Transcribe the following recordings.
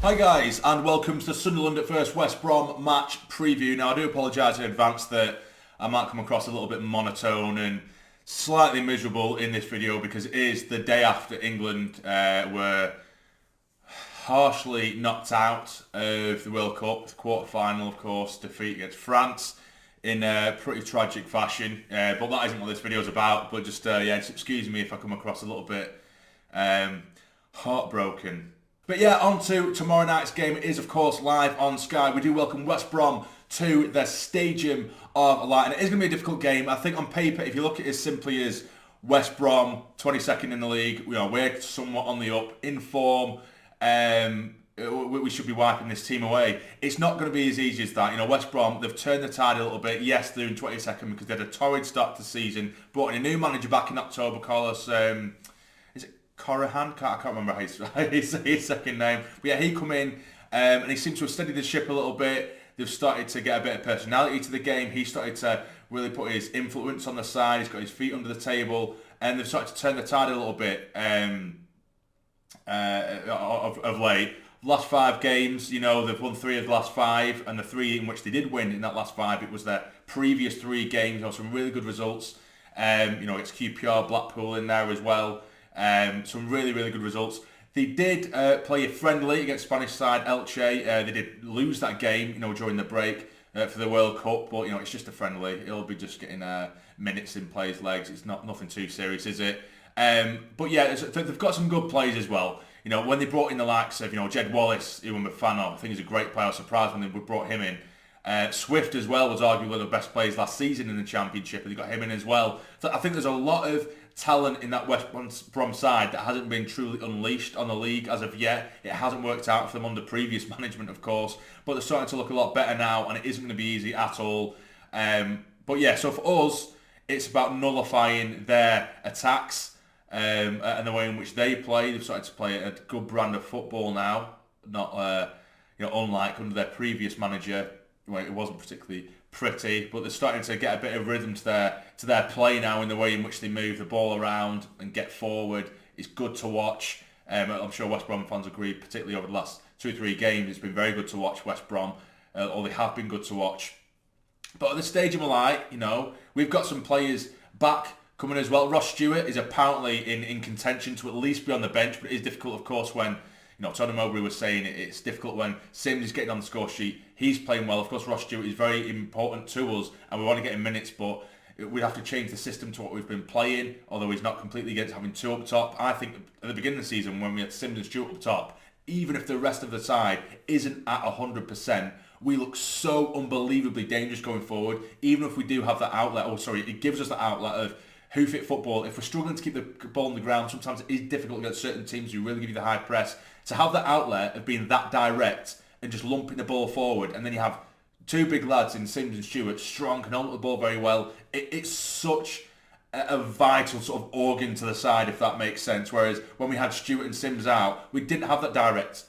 Hi guys, and welcome to the Sunderland at first West Brom match preview. Now I do apologise in advance that I might come across a little bit monotone and slightly miserable in this video because it is the day after England were harshly knocked out of the World Cup, the quarter-final of course, defeat against France in a pretty tragic fashion. But that isn't what this video is about, but just excuse me if I come across a little bit heartbroken. But yeah, on to tomorrow night's game. It is, of course, live on Sky. We do welcome West Brom to the Stadium of Light. And it is going to be a difficult game. I think on paper, if you look at it as simply as West Brom, 22nd in the league, we're somewhat on the up, in form. We should be wiping this team away. It's not going to be as easy as that. West Brom, they've turned the tide a little bit. Yes, they're in 22nd because they had a torrid start to the season. Brought in a new manager back in October, Carlos. Corahan, I can't remember how you say his second name. But yeah, he come in and he seems to have steadied the ship a little bit. They've started to get a bit of personality to the game. He started to really put his influence on the side. He's got his feet under the table, and they've started to turn the tide a little bit of late. Last 5 games, they've won 3 of the last 5, and the 3 in which they did win in that last 5, it was their previous 3 games. Some really good results. It's QPR, Blackpool in there as well. Some really, really good results. They did play a friendly against Spanish side Elche. They did lose that game, during the break for the World Cup. But it's just a friendly. It'll be just getting minutes in players' legs. It's nothing too serious, is it? But yeah, they've got some good players as well. When they brought in the likes of Jed Wallace, who I'm a fan of, I think he's a great player. I was surprised when they brought him in. Swift as well was arguably one of the best players last season in the Championship, and they got him in as well. So I think there's a lot of talent in that West Brom side that hasn't been truly unleashed on the league as of yet. It hasn't worked out for them under previous management, of course, but they're starting to look a lot better now, and it isn't going to be easy at all. But yeah, so for us, it's about nullifying their attacks and the way in which they play. They've started to play a good brand of football now, not unlike under their previous manager, where it wasn't particularly pretty, but they're starting to get a bit of rhythm to their play now in the way in which they move the ball around and get forward. It's good to watch. I'm sure West Brom fans agree, particularly over the last 2 or 3 games. It's been very good to watch West Brom, or they have been good to watch. But at the Stadium of Light, we've got some players back coming as well. Ross Stewart is apparently in contention to at least be on the bench, but it is difficult, of course, when Tony Mowbray was saying it's difficult when Sims is getting on the score sheet. He's playing well. Of course, Ross Stewart is very important to us, and we want to get him minutes, but we'd have to change the system to what we've been playing, although he's not completely against having 2 up top. I think at the beginning of the season, when we had Sims and Stewart up top, even if the rest of the side isn't at 100%, we look so unbelievably dangerous going forward. Even if we do have that outlet, it gives us that outlet of hoof-it football. If we're struggling to keep the ball on the ground, sometimes it is difficult against certain teams who really give you the high press. To have that outlet of being that direct and just lumping the ball forward, and then you have 2 big lads in Sims and Stewart, strong, can hold the ball very well. It's such a vital sort of organ to the side, if that makes sense. Whereas when we had Stewart and Sims out, we didn't have that direct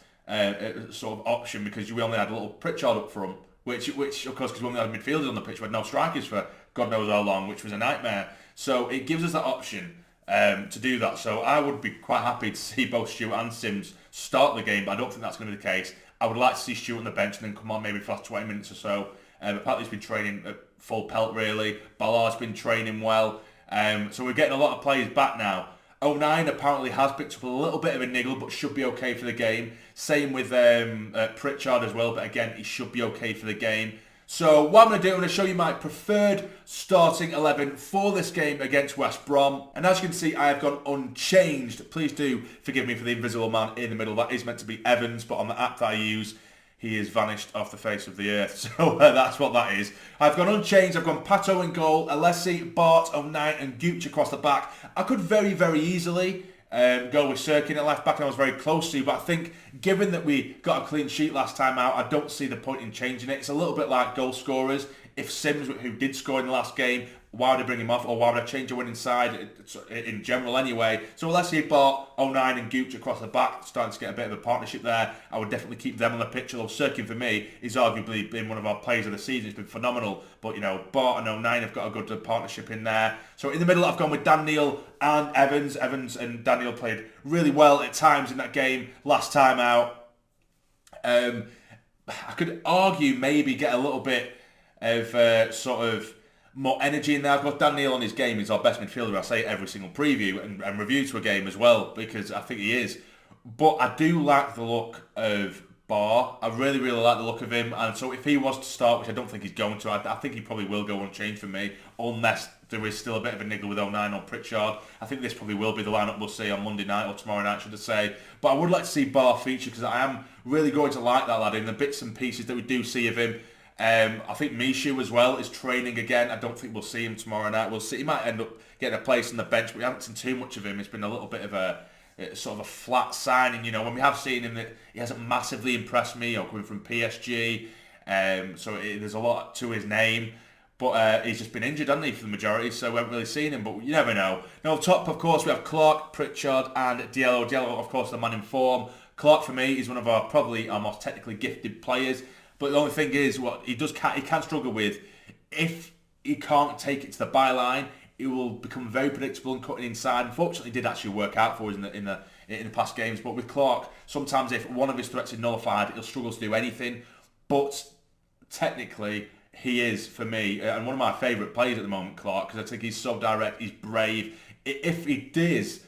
sort of option because we only had a little Pritchard up front, which of course, because when we had midfielders on the pitch, we had no strikers for God knows how long, which was a nightmare. So it gives us that option to do that. So I would be quite happy to see both Stewart and Sims start the game, but I don't think that's going to be the case. I would like to see Stewart on the bench and then come on maybe for 20 minutes or so. Apparently he's been training at full pelt really. Ballard's been training well. So we're getting a lot of players back now. 09 apparently has picked up a little bit of a niggle, but should be okay for the game. Same with Pritchard as well, but again, he should be okay for the game. So what I'm going to do, I'm going to show you my preferred starting 11 for this game against West Brom. And as you can see, I have gone unchanged. Please do forgive me for the invisible man in the middle. That is meant to be Evans, but on the app that I use, he has vanished off the face of the earth. So that's what that is. I've gone unchanged. I've gone Pato in goal, Alessi, Bart, 09 and Gooch across the back. I could very, very easily go with Sirkin at left back, and I was very close to, but I think given that we got a clean sheet last time out, I don't see the point in changing it. It's a little bit like goal scorers. If Sims, who did score in the last game, why would I bring him off, or why would I change a winning side in general anyway? So let's say Bart, 09 and Gooch across the back, starting to get a bit of a partnership there. I would definitely keep them on the pitch, although Sirkin for me is arguably been one of our players of the season. It's been phenomenal, but Bart and 09 have got a good partnership in there. So in the middle I've gone with Dhannoo and Evans. Evans and Dhannoo played really well at times in that game last time out. I could argue maybe get a little bit of sort of more energy in there. I've got Dan Neil on his game. He's our best midfielder. I say it every single preview and review to a game as well, because I think he is. But I do like the look of Barr. I really, really like the look of him. And so if he was to start, which I don't think he's going to, I think he probably will go unchanged for me, unless there is still a bit of a niggle with 09 or Pritchard. I think this probably will be the lineup we'll see on Monday night or tomorrow night, should I say. But I would like to see Barr feature, because I am really going to like that lad in the bits and pieces that we do see of him. I think Mishu as well is training again. I don't think we'll see him tomorrow night. We'll see. He might end up getting a place on the bench, but we haven't seen too much of him. It's been a little bit of a sort of a flat signing, you know. When we have seen him, that he hasn't massively impressed me, coming from PSG. There's a lot to his name, but he's just been injured, hasn't he, for the majority, so we haven't really seen him, but you never know. Now, top, of course, we have Clark, Pritchard and Diallo. Diallo, of course, the man in form. Clark, for me, is one of probably our most technically gifted players, but the only thing is, what he can struggle with, if he can't take it to the byline, it will become very predictable and cutting inside. Unfortunately, it did actually work out for us in the past games. But with Clark, sometimes if one of his threats is nullified, he'll struggle to do anything. But technically, he is, for me, and one of my favourite players at the moment, Clark, because I think he's so direct, he's brave. If he does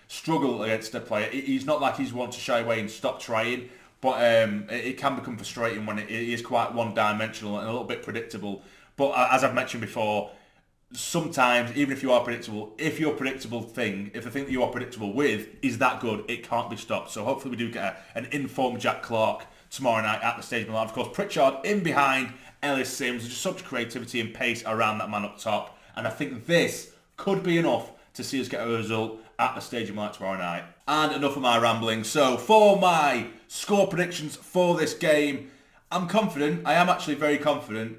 struggle against a player, he's not like he's one to shy away and stop trying. But it can become frustrating when it is quite one-dimensional and a little bit predictable. But as I've mentioned before, sometimes, even if you are predictable, if the thing that you are predictable with is that good, it can't be stopped. So hopefully we do get an informed Jack Clark tomorrow night at the Stadium Live. Of course, Pritchard in behind Ellis Sims. Just such creativity and pace around that man up top. And I think this could be enough to see us get a result at the Stadium Light tomorrow night. And enough of my rambling. So for my score predictions for this game, I'm confident. I am actually very confident.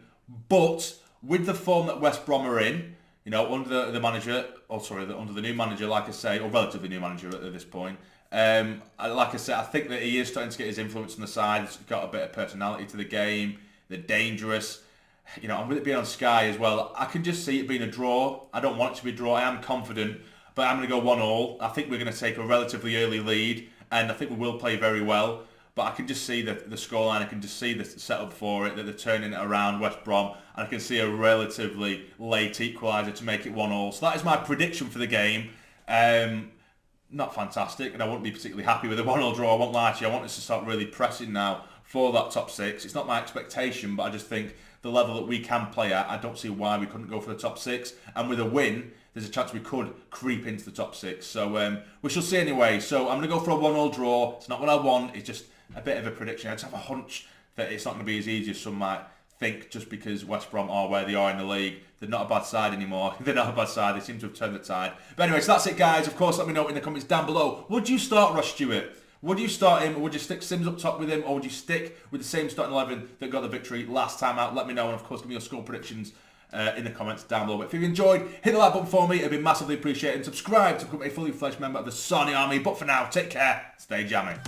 But with the form that West Brom are in, you know, under the new manager, like I say, or relatively new manager at this point, like I said, I think that he is starting to get his influence on the side. He's got a bit of personality to the game. They're dangerous. You know, and with it being on Sky as well, I can just see it being a draw. I don't want it to be a draw. I am confident, but I'm going to go 1-1. I think we're going to take a relatively early lead, and I think we will play very well. But I can just see the scoreline. I can just see the setup for it, that they're turning it around West Brom. And I can see a relatively late equaliser to make it 1-1. So that is my prediction for the game. Not fantastic, and I wouldn't be particularly happy with a 1-1 draw. I won't lie to you. I want us to start really pressing now for that top six. It's not my expectation, but I just think the level that we can play at, I don't see why we couldn't go for the top six. And with a win, there's a chance we could creep into the top six. So we shall see anyway. So I'm going to go for a 1-1 draw. It's not what I want. It's just a bit of a prediction. I just have a hunch that it's not going to be as easy as some might think, just because West Brom are where they are in the league. They're not a bad side anymore. They're not a bad side. They seem to have turned the tide. But anyway, so that's it, guys. Of course, let me know in the comments down below. Would you start Ross Stewart? Would you start him, or would you stick Sims up top with him, or would you stick with the same starting 11 that got the victory last time out? Let me know, and of course, give me your score predictions in the comments down below. But if you've enjoyed, hit the like button for me. It'd be massively appreciated. And subscribe to become a fully fledged member of the Sarny Army. But for now, take care. Stay jamming.